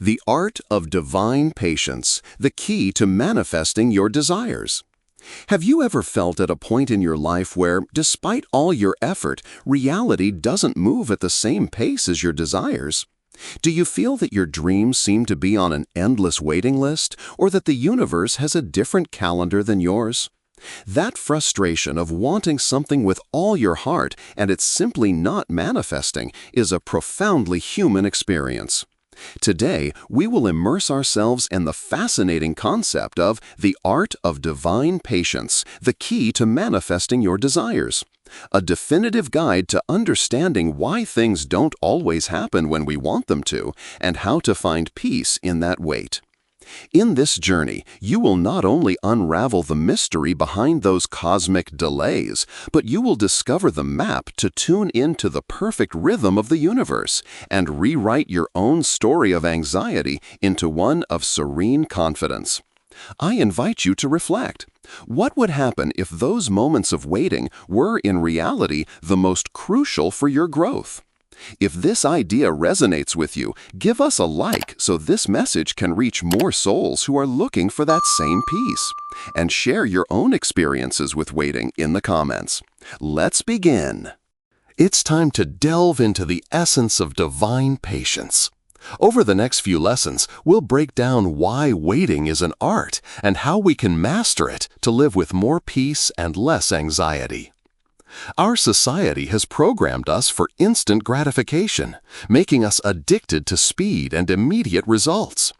The art of divine patience, the key to manifesting your desires. Have you ever felt at a point in your life where, despite all your effort, reality doesn't move at the same pace as your desires? Do you feel that your dreams seem to be on an endless waiting list, or that the universe has a different calendar than yours? That frustration of wanting something with all your heart and it's simply not manifesting is a profoundly human experience. Today, we will immerse ourselves in the fascinating concept of the art of divine patience, the key to manifesting your desires. A definitive guide to understanding why things don't always happen when we want them to, and how to find peace in that wait. In this journey, you will not only unravel the mystery behind those cosmic delays, but you will discover the map to tune into the perfect rhythm of the universe and rewrite your own story of anxiety into one of serene confidence. I invite you to reflect. What would happen if those moments of waiting were in reality the most crucial for your growth? If this idea resonates with you, give us a like so this message can reach more souls who are looking for that same peace. And share your own experiences with waiting in the comments. Let's begin. It's time to delve into the essence of divine patience. Over the next few lessons, we'll break down why waiting is an art and how we can master it to live with more peace and less anxiety. Our society has programmed us for instant gratification, making us addicted to speed and immediate results.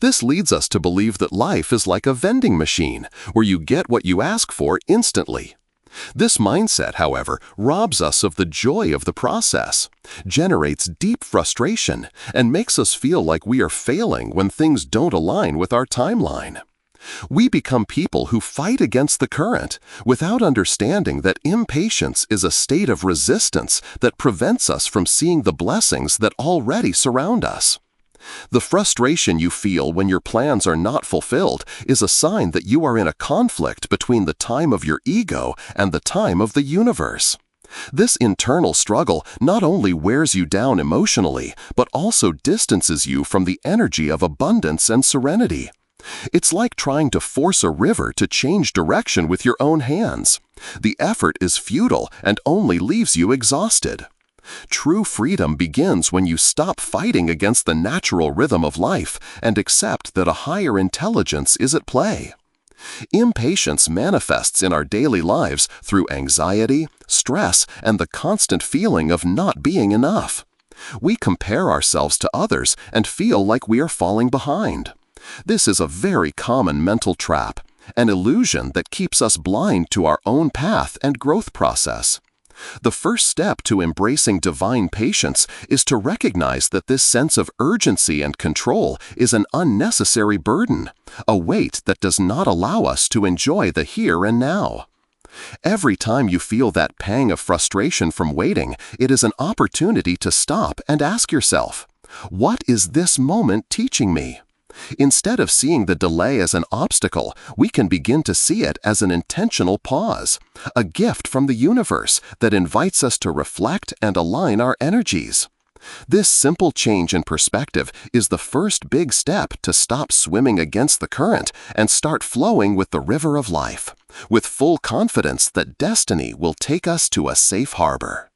This leads us to believe that life is like a vending machine, where you get what you ask for instantly. This mindset, however, robs us of the joy of the process, generates deep frustration, and makes us feel like we are failing when things don't align with our timeline. We become people who fight against the current without understanding that impatience is a state of resistance that prevents us from seeing the blessings that already surround us. The frustration you feel when your plans are not fulfilled is a sign that you are in a conflict between the time of your ego and the time of the universe. This internal struggle not only wears you down emotionally, but also distances you from the energy of abundance and serenity. It's like trying to force a river to change direction with your own hands. The effort is futile and only leaves you exhausted. True freedom begins when you stop fighting against the natural rhythm of life and accept that a higher intelligence is at play. Impatience manifests in our daily lives through anxiety, stress, and the constant feeling of not being enough. We compare ourselves to others and feel like we are falling behind. This is a very common mental trap, an illusion that keeps us blind to our own path and growth process. The first step to embracing divine patience is to recognize that this sense of urgency and control is an unnecessary burden, a weight that does not allow us to enjoy the here and now. Every time you feel that pang of frustration from waiting, it is an opportunity to stop and ask yourself, what is this moment teaching me? Instead of seeing the delay as an obstacle, we can begin to see it as an intentional pause, a gift from the universe that invites us to reflect and align our energies. This simple change in perspective is the first big step to stop swimming against the current and start flowing with the river of life, with full confidence that destiny will take us to a safe harbor.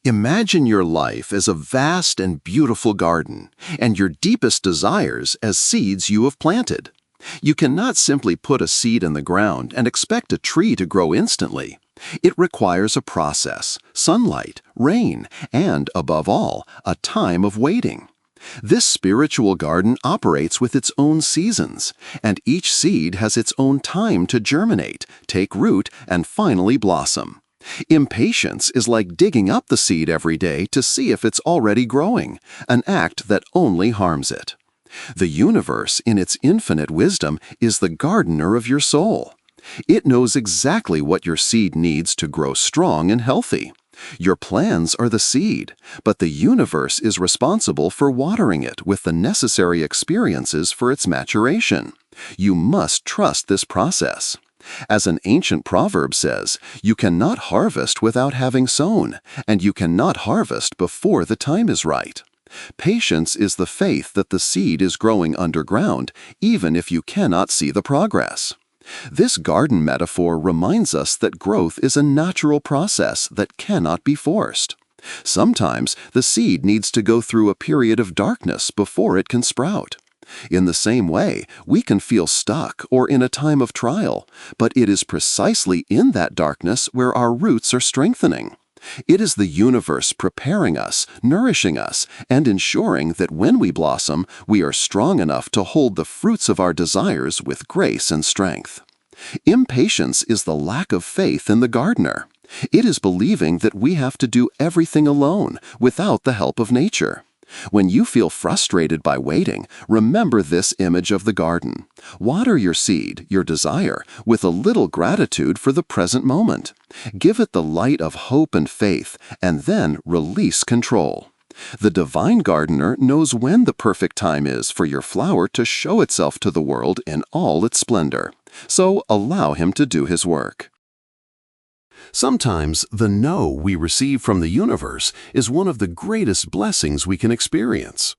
Imagine your life as a vast and beautiful garden, and your deepest desires as seeds you have planted. You cannot simply put a seed in the ground and expect a tree to grow instantly. It requires a process, sunlight, rain, and, above all, a time of waiting. This spiritual garden operates with its own seasons, and each seed has its own time to germinate, take root, and finally blossom. Impatience is like digging up the seed every day to see if it's already growing, an act that only harms it. The universe, in its infinite wisdom, is the gardener of your soul. It knows exactly what your seed needs to grow strong and healthy. Your plans are the seed, but the universe is responsible for watering it with the necessary experiences for its maturation. You must trust this process. As an ancient proverb says, you cannot harvest without having sown, and you cannot harvest before the time is right. Patience is the faith that the seed is growing underground, even if you cannot see the progress. This garden metaphor reminds us that growth is a natural process that cannot be forced. Sometimes the seed needs to go through a period of darkness before it can sprout. In the same way, we can feel stuck or in a time of trial, but it is precisely in that darkness where our roots are strengthening. It is the universe preparing us, nourishing us, and ensuring that when we blossom, we are strong enough to hold the fruits of our desires with grace and strength. Impatience is the lack of faith in the gardener. It is believing that we have to do everything alone, without the help of nature. When you feel frustrated by waiting, remember this image of the garden. Water your seed, your desire, with a little gratitude for the present moment. Give it the light of hope and faith, and then release control. The divine gardener knows when the perfect time is for your flower to show itself to the world in all its splendor. So allow him to do his work. Sometimes the no we receive from the universe is one of the greatest blessings we can experience.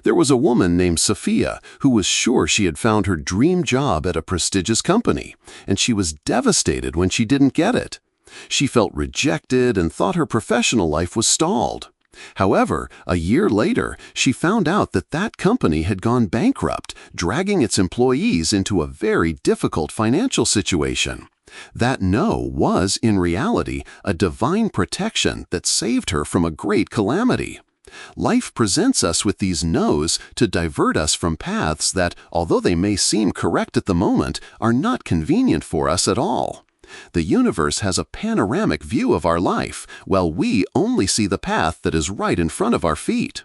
There was a woman named Sophia who was sure she had found her dream job at a prestigious company, and she was devastated when she didn't get it. She felt rejected and thought her professional life was stalled. However, a year later, she found out that that company had gone bankrupt, dragging its employees into a very difficult financial situation. That no was, in reality, a divine protection that saved her from a great calamity. Life presents us with these no's to divert us from paths that, although they may seem correct at the moment, are not convenient for us at all. The universe has a panoramic view of our life, while we only see the path that is right in front of our feet.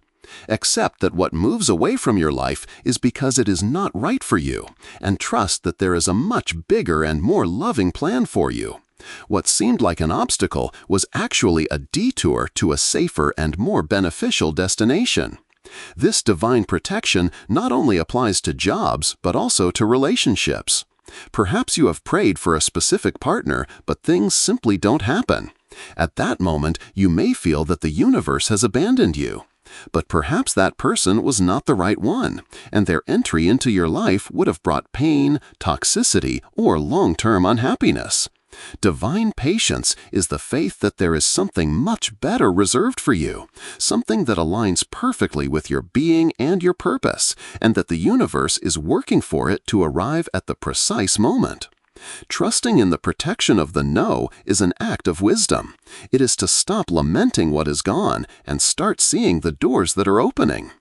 Accept that what moves away from your life is because it is not right for you, and trust that there is a much bigger and more loving plan for you. What seemed like an obstacle was actually a detour to a safer and more beneficial destination. This divine protection not only applies to jobs, but also to relationships. Perhaps you have prayed for a specific partner, but things simply don't happen. At that moment, you may feel that the universe has abandoned you. But perhaps that person was not the right one, and their entry into your life would have brought pain, toxicity, or long-term unhappiness. Divine patience is the faith that there is something much better reserved for you, something that aligns perfectly with your being and your purpose, and that the universe is working for it to arrive at the precise moment. Trusting in the protection of the no is an act of wisdom. It is to stop lamenting what is gone and start seeing the doors that are opening.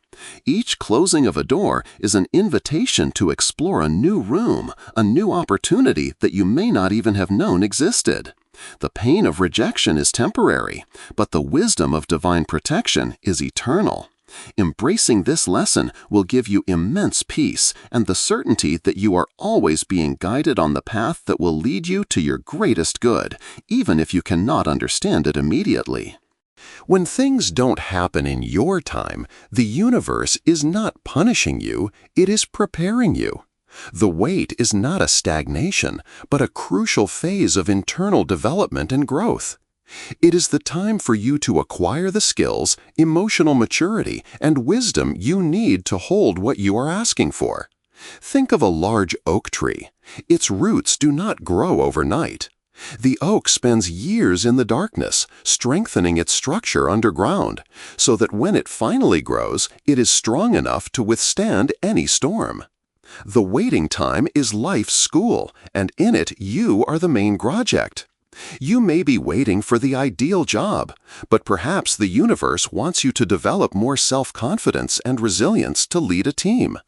Each closing of a door is an invitation to explore a new room, a new opportunity that you may not even have known existed. The pain of rejection is temporary, but the wisdom of divine protection is eternal. Embracing this lesson will give you immense peace and the certainty that you are always being guided on the path that will lead you to your greatest good, even if you cannot understand it immediately. When things don't happen in your time, the universe is not punishing you, it is preparing you. The wait is not a stagnation, but a crucial phase of internal development and growth. It is the time for you to acquire the skills, emotional maturity, and wisdom you need to hold what you are asking for. Think of a large oak tree. Its roots do not grow overnight. The oak spends years in the darkness, strengthening its structure underground, so that when it finally grows, it is strong enough to withstand any storm. The waiting time is life's school, and in it you are the main project. You may be waiting for the ideal job, but perhaps the universe wants you to develop more self-confidence and resilience to lead a team.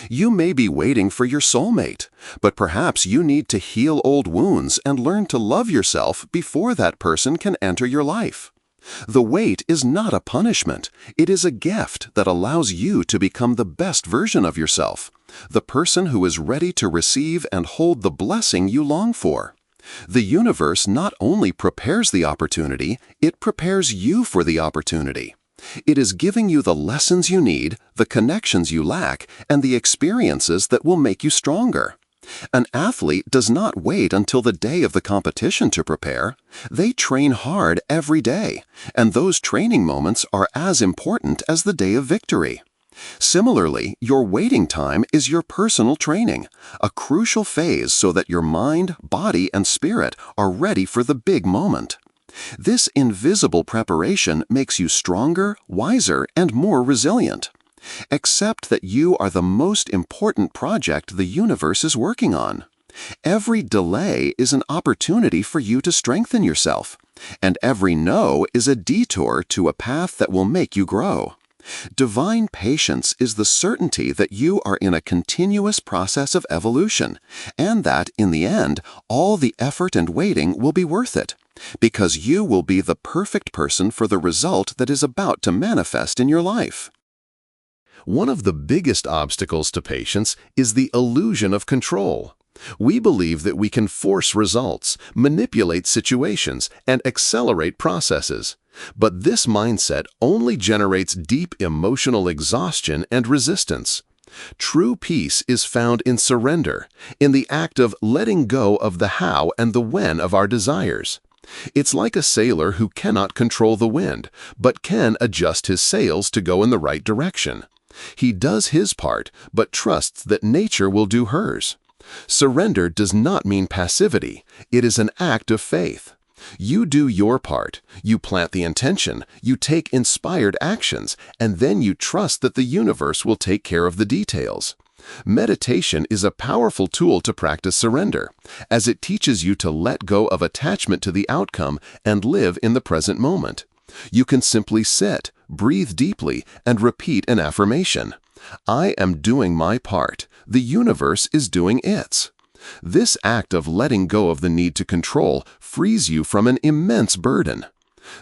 You may be waiting for your soulmate, but perhaps you need to heal old wounds and learn to love yourself before that person can enter your life. The wait is not a punishment, it is a gift that allows you to become the best version of yourself, the person who is ready to receive and hold the blessing you long for. The universe not only prepares the opportunity, it prepares you for the opportunity. It is giving you the lessons you need, the connections you lack, and the experiences that will make you stronger. An athlete does not wait until the day of the competition to prepare. They train hard every day, and those training moments are as important as the day of victory. Similarly, your waiting time is your personal training, a crucial phase so that your mind, body, and spirit are ready for the big moment. This invisible preparation makes you stronger, wiser, and more resilient. Accept that you are the most important project the universe is working on. Every delay is an opportunity for you to strengthen yourself, and every no is a detour to a path that will make you grow. Divine patience is the certainty that you are in a continuous process of evolution, and that, in the end, all the effort and waiting will be worth it, because you will be the perfect person for the result that is about to manifest in your life. One of the biggest obstacles to patience is the illusion of control. We believe that we can force results, manipulate situations, and accelerate processes. But this mindset only generates deep emotional exhaustion and resistance. True peace is found in surrender, in the act of letting go of the how and the when of our desires. It's like a sailor who cannot control the wind, but can adjust his sails to go in the right direction. He does his part, but trusts that nature will do hers. Surrender does not mean passivity. It is an act of faith. You do your part, you plant the intention, you take inspired actions, and then you trust that the universe will take care of the details. Meditation is a powerful tool to practice surrender, as it teaches you to let go of attachment to the outcome and live in the present moment. You can simply sit, breathe deeply, and repeat an affirmation. I am doing my part. The universe is doing its. This act of letting go of the need to control frees you from an immense burden.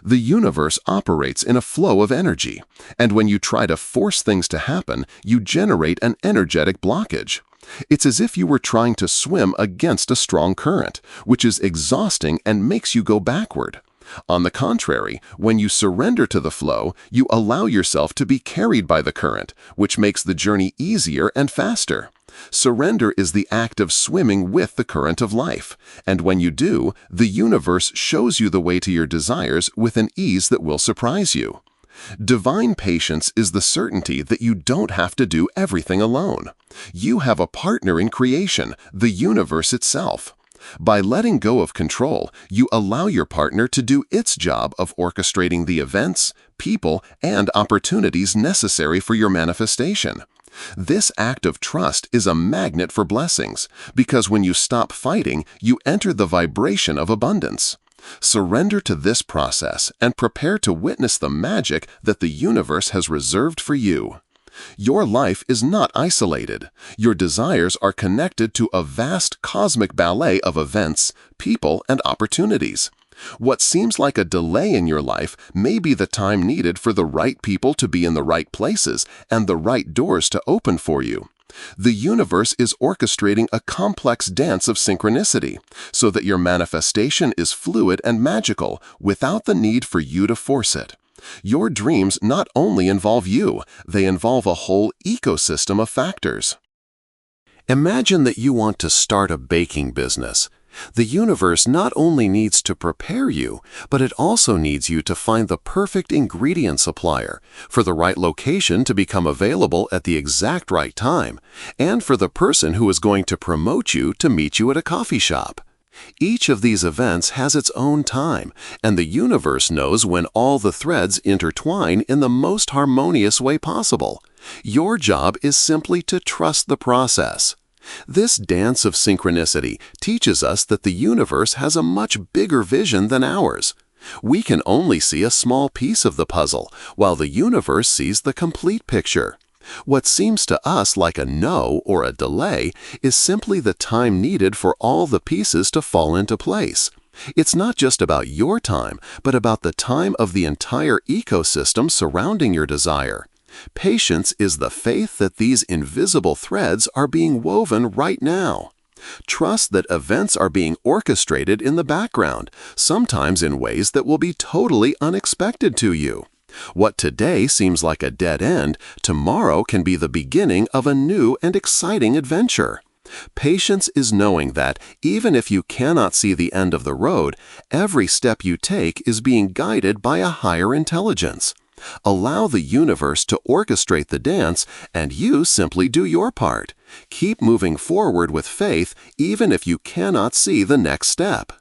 The universe operates in a flow of energy, and when you try to force things to happen, you generate an energetic blockage. It's as if you were trying to swim against a strong current, which is exhausting and makes you go backward. On the contrary, when you surrender to the flow, you allow yourself to be carried by the current, which makes the journey easier and faster. Surrender is the act of swimming with the current of life, and when you do, the universe shows you the way to your desires with an ease that will surprise you. Divine patience is the certainty that you don't have to do everything alone. You have a partner in creation, the universe itself. By letting go of control, you allow your partner to do its job of orchestrating the events, people, and opportunities necessary for your manifestation. This act of trust is a magnet for blessings, because when you stop fighting, you enter the vibration of abundance. Surrender to this process and prepare to witness the magic that the universe has reserved for you. Your life is not isolated. Your desires are connected to a vast cosmic ballet of events, people, and opportunities. What seems like a delay in your life may be the time needed for the right people to be in the right places and the right doors to open for you. The universe is orchestrating a complex dance of synchronicity, so that your manifestation is fluid and magical without the need for you to force it. Your dreams not only involve you, they involve a whole ecosystem of factors. Imagine that you want to start a baking business. The universe not only needs to prepare you, but it also needs you to find the perfect ingredient supplier, for the right location to become available at the exact right time, and for the person who is going to promote you to meet you at a coffee shop. Each of these events has its own time, and the universe knows when all the threads intertwine in the most harmonious way possible. Your job is simply to trust the process. This dance of synchronicity teaches us that the universe has a much bigger vision than ours. We can only see a small piece of the puzzle, while the universe sees the complete picture. What seems to us like a no or a delay is simply the time needed for all the pieces to fall into place. It's not just about your time, but about the time of the entire ecosystem surrounding your desire. Patience is the faith that these invisible threads are being woven right now. Trust that events are being orchestrated in the background, sometimes in ways that will be totally unexpected to you. What today seems like a dead end, tomorrow can be the beginning of a new and exciting adventure. Patience is knowing that, even if you cannot see the end of the road, every step you take is being guided by a higher intelligence. Allow the universe to orchestrate the dance, and you simply do your part. Keep moving forward with faith, even if you cannot see the next step.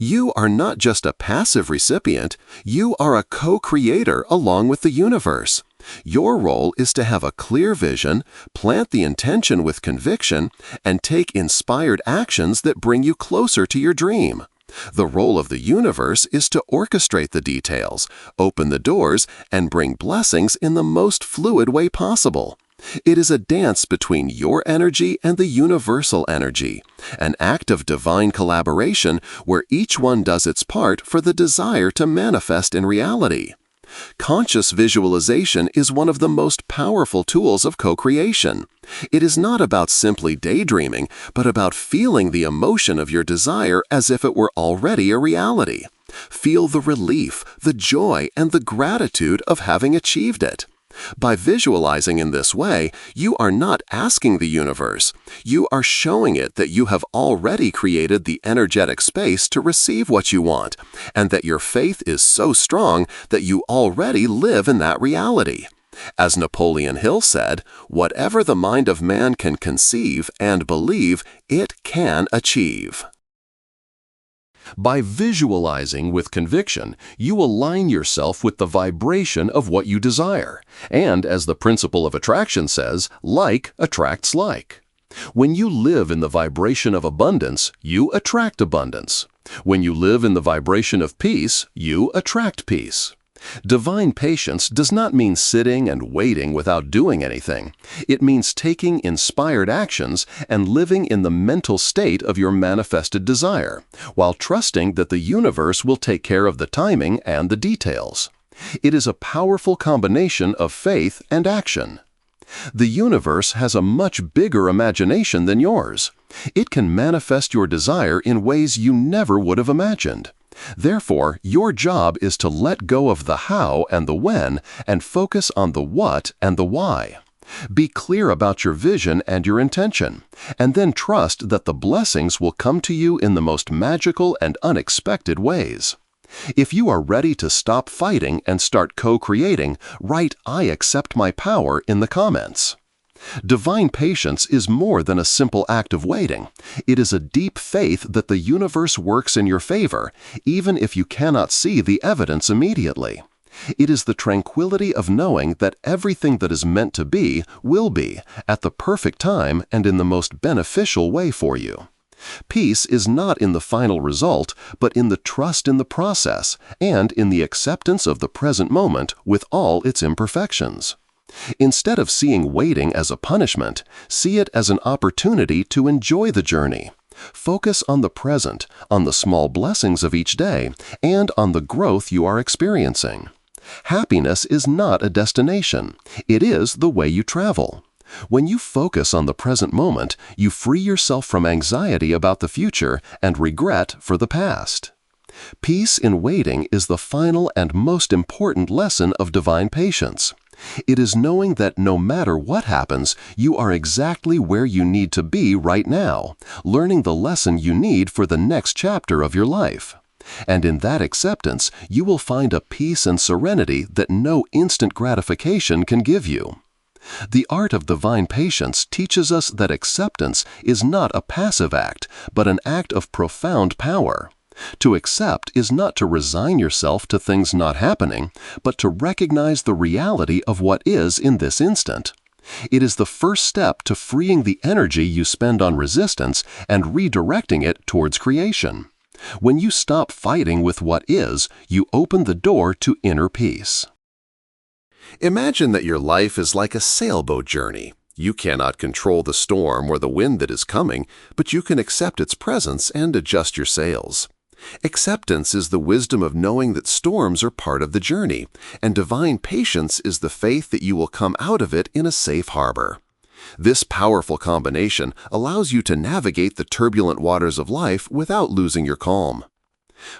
You are not just a passive recipient, you are a co-creator along with the universe. Your role is to have a clear vision, plant the intention with conviction, and take inspired actions that bring you closer to your dream. The role of the universe is to orchestrate the details, open the doors, and bring blessings in the most fluid way possible. It is a dance between your energy and the universal energy, an act of divine collaboration where each one does its part for the desire to manifest in reality. Conscious visualization is one of the most powerful tools of co-creation. It is not about simply daydreaming, but about feeling the emotion of your desire as if it were already a reality. Feel the relief, the joy, and the gratitude of having achieved it. By visualizing in this way, you are not asking the universe. You are showing it that you have already created the energetic space to receive what you want, and that your faith is so strong that you already live in that reality. As Napoleon Hill said, "Whatever the mind of man can conceive and believe, it can achieve." By visualizing with conviction, you align yourself with the vibration of what you desire. And as the principle of attraction says, like attracts like. When you live in the vibration of abundance, you attract abundance. When you live in the vibration of peace, you attract peace. Divine patience does not mean sitting and waiting without doing anything. It means taking inspired actions and living in the mental state of your manifested desire, while trusting that the universe will take care of the timing and the details. It is a powerful combination of faith and action. The universe has a much bigger imagination than yours. It can manifest your desire in ways you never would have imagined. Therefore, your job is to let go of the how and the when and focus on the what and the why. Be clear about your vision and your intention, and then trust that the blessings will come to you in the most magical and unexpected ways. If you are ready to stop fighting and start co-creating, write "I accept my power" in the comments. Divine patience is more than a simple act of waiting. It is a deep faith that the universe works in your favor, even if you cannot see the evidence immediately. It is the tranquility of knowing that everything that is meant to be will be, at the perfect time and in the most beneficial way for you. Peace is not in the final result, but in the trust in the process and in the acceptance of the present moment with all its imperfections. Instead of seeing waiting as a punishment, see it as an opportunity to enjoy the journey. Focus on the present, on the small blessings of each day, and on the growth you are experiencing. Happiness is not a destination. It is the way you travel. When you focus on the present moment, you free yourself from anxiety about the future and regret for the past. Peace in waiting is the final and most important lesson of divine patience. It is knowing that no matter what happens, you are exactly where you need to be right now, learning the lesson you need for the next chapter of your life. And in that acceptance, you will find a peace and serenity that no instant gratification can give you. The art of divine patience teaches us that acceptance is not a passive act, but an act of profound power. To accept is not to resign yourself to things not happening, but to recognize the reality of what is in this instant. It is the first step to freeing the energy you spend on resistance and redirecting it towards creation. When you stop fighting with what is, you open the door to inner peace. Imagine that your life is like a sailboat journey. You cannot control the storm or the wind that is coming, but you can accept its presence and adjust your sails. Acceptance is the wisdom of knowing that storms are part of the journey, and divine patience is the faith that you will come out of it in a safe harbor. This powerful combination allows you to navigate the turbulent waters of life without losing your calm.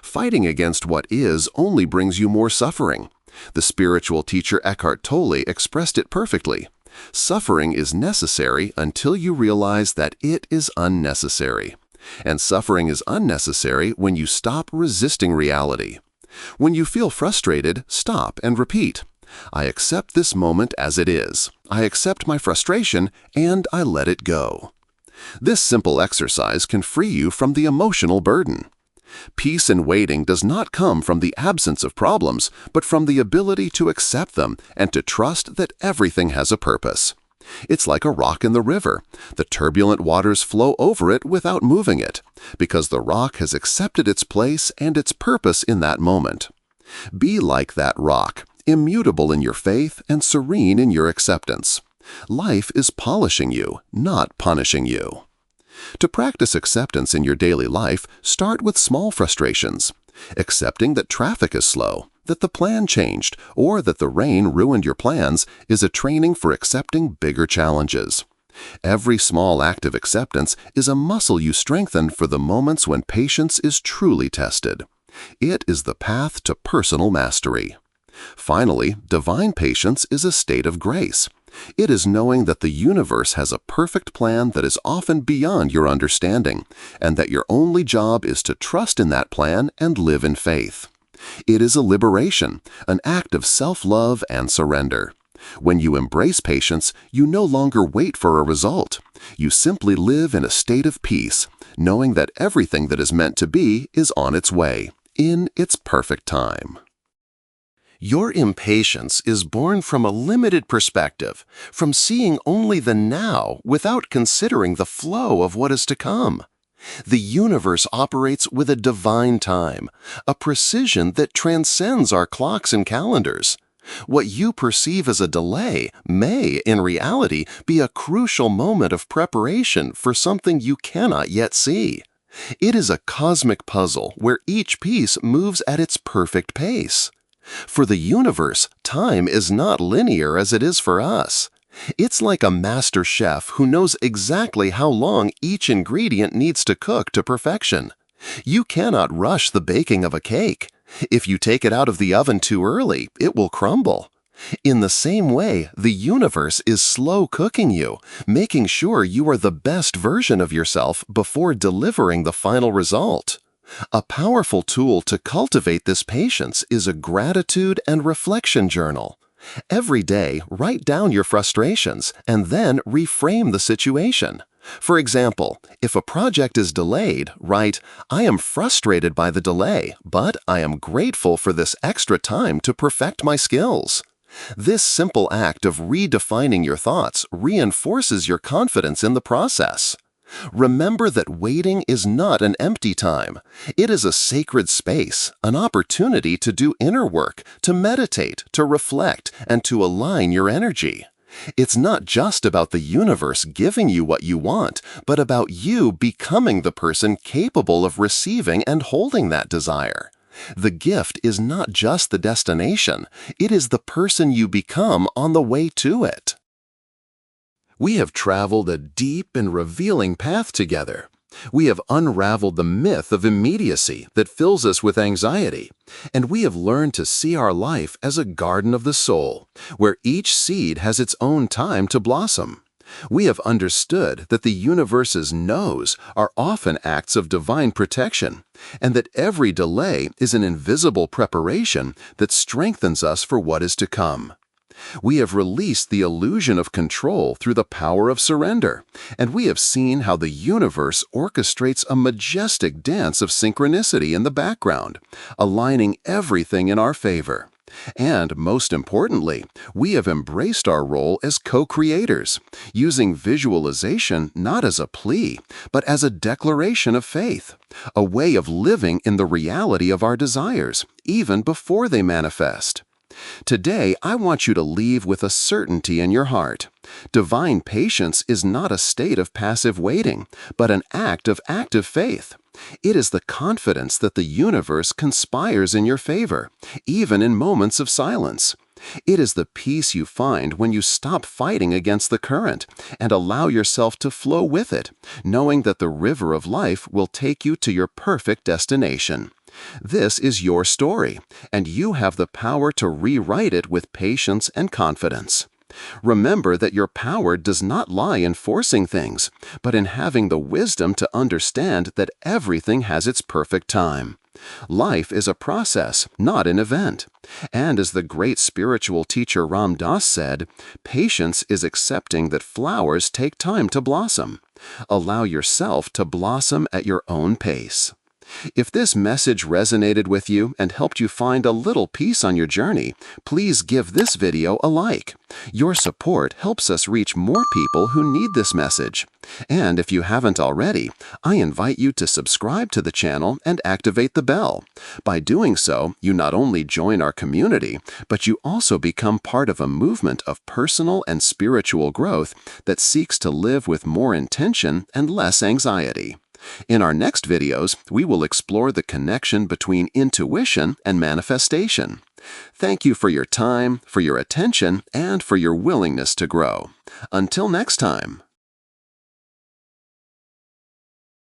Fighting against what is only brings you more suffering. The spiritual teacher Eckhart Tolle expressed it perfectly. Suffering is necessary until you realize that it is unnecessary. And suffering is unnecessary when you stop resisting reality. When you feel frustrated, stop and repeat, "I accept this moment as it is. I accept my frustration, and I let it go." This simple exercise can free you from the emotional burden. Peace in waiting does not come from the absence of problems, but from the ability to accept them and to trust that everything has a purpose. It's like a rock in the river. The turbulent waters flow over it without moving it, because the rock has accepted its place and its purpose in that moment. Be like that rock, immutable in your faith and serene in your acceptance. Life is polishing you, not punishing you. To practice acceptance in your daily life, start with small frustrations. Accepting that traffic is slow, that the plan changed, or that the rain ruined your plans is a training for accepting bigger challenges. Every small act of acceptance is a muscle you strengthen for the moments when patience is truly tested. It is the path to personal mastery. Finally, divine patience is a state of grace. It is knowing that the universe has a perfect plan that is often beyond your understanding, and that your only job is to trust in that plan and live in faith. It is a liberation, an act of self-love and surrender. When you embrace patience, you no longer wait for a result. You simply live in a state of peace, knowing that everything that is meant to be is on its way, in its perfect time. Your impatience is born from a limited perspective, from seeing only the now without considering the flow of what is to come. The universe operates with a divine time, a precision that transcends our clocks and calendars. What you perceive as a delay may, in reality, be a crucial moment of preparation for something you cannot yet see. It is a cosmic puzzle where each piece moves at its perfect pace. For the universe, time is not linear as it is for us. It's like a master chef who knows exactly how long each ingredient needs to cook to perfection. You cannot rush the baking of a cake. If you take it out of the oven too early, it will crumble. In the same way, the universe is slow cooking you, making sure you are the best version of yourself before delivering the final result. A powerful tool to cultivate this patience is a gratitude and reflection journal. Every day, write down your frustrations and then reframe the situation. For example, if a project is delayed, write, "I am frustrated by the delay, but I am grateful for this extra time to perfect my skills." This simple act of redefining your thoughts reinforces your confidence in the process. Remember that waiting is not an empty time. It is a sacred space, an opportunity to do inner work, to meditate, to reflect, and to align your energy. It's not just about the universe giving you what you want, but about you becoming the person capable of receiving and holding that desire. The gift is not just the destination, it is the person you become on the way to it. We have traveled a deep and revealing path together. We have unraveled the myth of immediacy that fills us with anxiety, and we have learned to see our life as a garden of the soul, where each seed has its own time to blossom. We have understood that the universe's no's are often acts of divine protection, and that every delay is an invisible preparation that strengthens us for what is to come. We have released the illusion of control through the power of surrender, and we have seen how the universe orchestrates a majestic dance of synchronicity in the background, aligning everything in our favor. And most importantly, we have embraced our role as co-creators, using visualization not as a plea, but as a declaration of faith, a way of living in the reality of our desires, even before they manifest. Today, I want you to leave with a certainty in your heart. Divine patience is not a state of passive waiting, but an act of active faith. It is the confidence that the universe conspires in your favor, even in moments of silence. It is the peace you find when you stop fighting against the current and allow yourself to flow with it, knowing that the river of life will take you to your perfect destination. This is your story, and you have the power to rewrite it with patience and confidence. Remember that your power does not lie in forcing things, but in having the wisdom to understand that everything has its perfect time. Life is a process, not an event. And as the great spiritual teacher Ram Dass said, patience is accepting that flowers take time to blossom. Allow yourself to blossom at your own pace. If this message resonated with you and helped you find a little peace on your journey, please give this video a like. Your support helps us reach more people who need this message. And if you haven't already, I invite you to subscribe to the channel and activate the bell. By doing so, you not only join our community, but you also become part of a movement of personal and spiritual growth that seeks to live with more intention and less anxiety. In our next videos, we will explore the connection between intuition and manifestation. Thank you for your time, for your attention, and for your willingness to grow. Until next time.